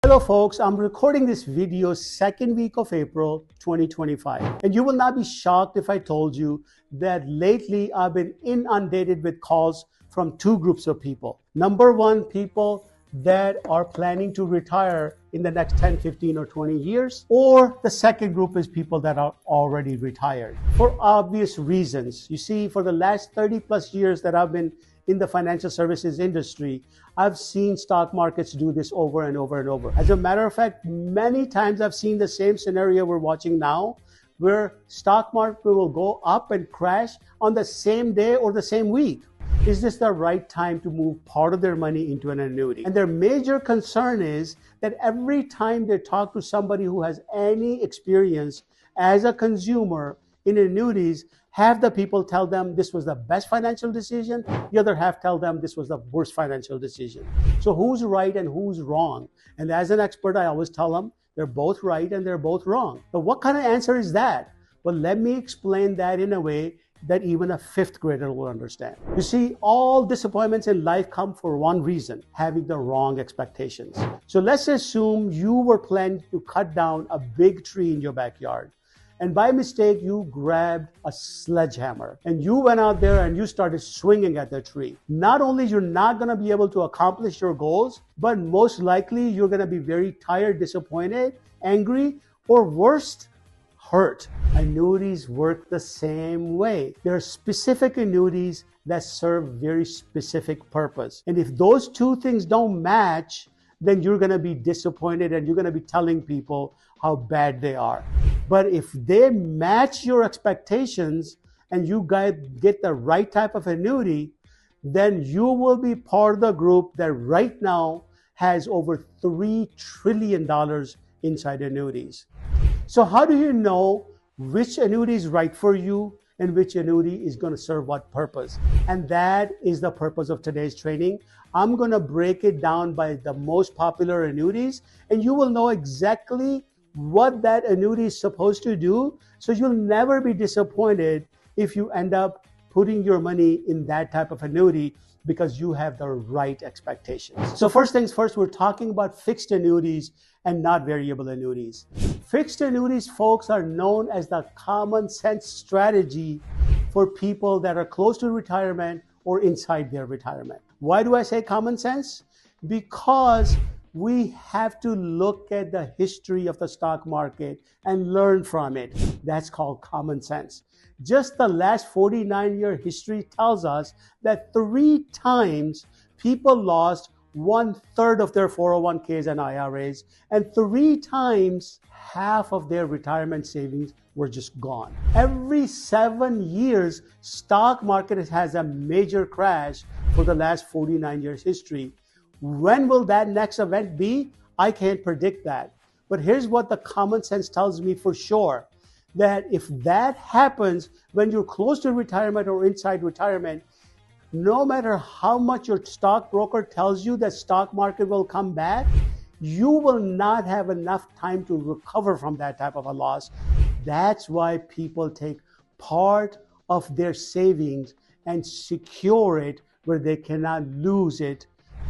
Hello folks, I'm recording this video second week of April 2025. And you will not be shocked if I told you that lately I've been inundated with calls from two groups of people. Number one, people that are planning to retire in the next 10, 15, or 20 years. Or the second group is people that are already retired. For obvious reasons. You see, for the last 30 plus years that I've been in the financial services industry, I've seen stock markets do this over and over and over. As a matter of fact, many times I've seen the same scenario we're watching now, where stock market will go up and crash on the same day or the same week. Is this the right time to move part of their money into an annuity? And their major concern is that every time they talk to somebody who has any experience as a consumer in annuities, half the people tell them this was the best financial decision, the other half tell them this was the worst financial decision. So who's right and who's wrong? And as an expert, I always tell them they're both right and they're both wrong. But what kind of answer is that? Well, let me explain that in a way that even a fifth grader will understand. You see, all disappointments in life come for one reason: having the wrong expectations. So let's assume you were planning to cut down a big tree in your backyard. And by mistake, you grabbed a sledgehammer and you went out there and you started swinging at the tree. Not only you're not going to be able to accomplish your goals, but most likely you're going to be very tired, disappointed, angry, or worst, hurt. Annuities work the same way. There are specific annuities that serve very specific purpose. And if those two things don't match, then you're going to be disappointed and you're going to be telling people how bad they are. But if they match your expectations and you guys get the right type of annuity, then you will be part of the group that right now has over $3 trillion inside annuities. So how do you know which annuity is right for you and which annuity is going to serve what purpose? And that is the purpose of today's training. I'm going to break it down by the most popular annuities, and you will know exactly what that annuity is supposed to do. So you'll never be disappointed if you end up putting your money in that type of annuity, because you have the right expectations. So first things first, we're talking about fixed annuities and not variable annuities. Fixed annuities, folks, are known as the common sense strategy for people that are close to retirement or inside their retirement. Why do I say common sense? Because we have to look at the history of the stock market and learn from it. That's called common sense. Just the last 49-year history tells us that 3 times people lost 1/3 of their 401ks and IRAs, and 3 times half of their retirement savings were just gone. Every 7 years, stock market has a major crash for the last 49 years history. When will that next event be? I can't predict that. But here's what the common sense tells me for sure: that if that happens when you're close to retirement or inside retirement, no matter how much your stockbroker tells you that stock market will come back, you will not have enough time to recover from that type of a loss. That's why people take part of their savings and secure it where they cannot lose it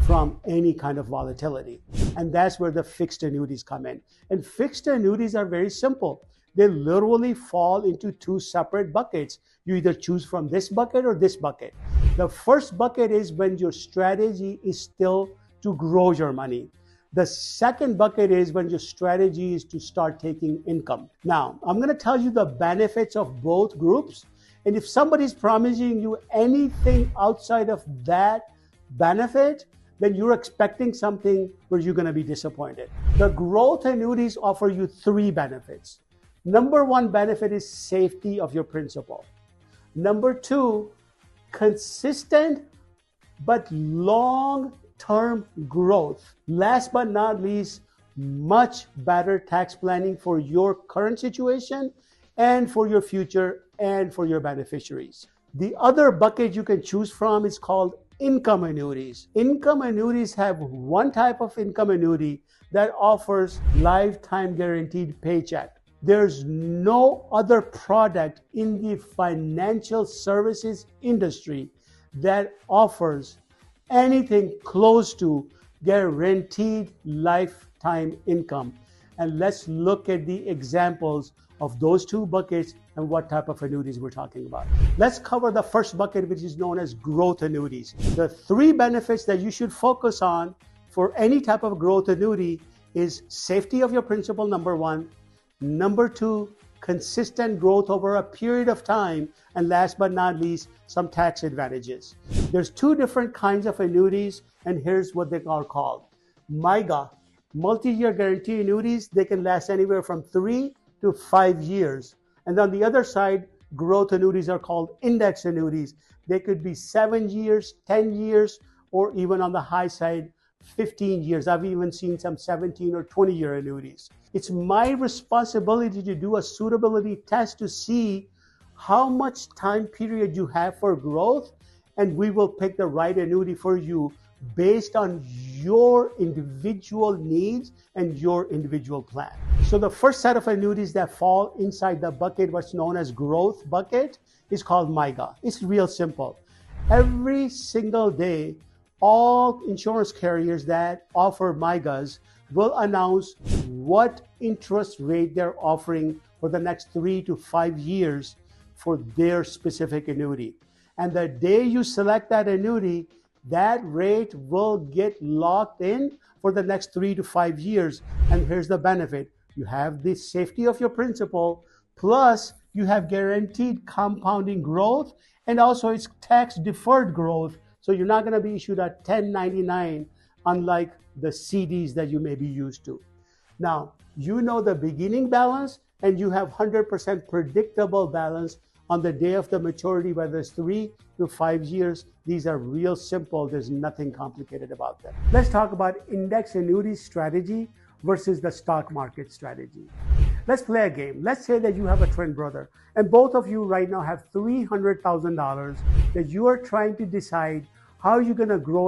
from any kind of volatility. And that's where the fixed annuities come in. And fixed annuities are very simple. They literally fall into 2 separate buckets. You either choose from this bucket or this bucket. The first bucket is when your strategy is still to grow your money. The second bucket is when your strategy is to start taking income. Now, I'm going to tell you the benefits of both groups. And if somebody's promising you anything outside of that benefit, then you're expecting something where you're going to be disappointed. The growth annuities offer you 3 benefits. Number 1 benefit is safety of your principal. Number 2, consistent but long-term growth. Last but not least, much better tax planning for your current situation and for your future and for your beneficiaries. The other bucket you can choose from is called income annuities. Income annuities have one type of income annuity that offers lifetime guaranteed paycheck. There's no other product in the financial services industry that offers anything close to guaranteed lifetime income. And let's look at the examples of those two buckets and what type of annuities we're talking about. Let's cover the first bucket, which is known as growth annuities. The three benefits that you should focus on for any type of growth annuity is safety of your principal, number one. Number two, consistent growth over a period of time. And last but not least, some tax advantages. There's two different kinds of annuities, and here's what they are called. MYGA, multi-year guarantee annuities, they can last anywhere from 3 to 5 years. And on the other side, growth annuities are called index annuities. They could be 7 years, 10 years, or even on the high side, 15 years. I've even seen some 17 or 20-year annuities. It's my responsibility to do a suitability test to see how much time period you have for growth, and we will pick the right annuity for you based on your individual needs and your individual plan. So the first set of annuities that fall inside the bucket, what's known as growth bucket, is called MYGA. It's real simple. Every single day, all insurance carriers that offer MYGAs will announce what interest rate they're offering for the next 3 to 5 years for their specific annuity. And the day you select that annuity, that rate will get locked in for the next 3 to 5 years. And here's the benefit. You have the safety of your principal, plus you have guaranteed compounding growth, and also it's tax deferred growth. So you're not going to be issued a 1099, unlike the CDs that you may be used to. Now, you know the beginning balance, and you have 100% predictable balance on the day of the maturity, whether it's 3 to 5 years. These are real simple. There's nothing complicated about them. Let's talk about index annuity strategy versus the stock market strategy. Let's play a game. Let's say that you have a twin brother, and both of you right now have $300,000 that you are trying to decide how you're going to grow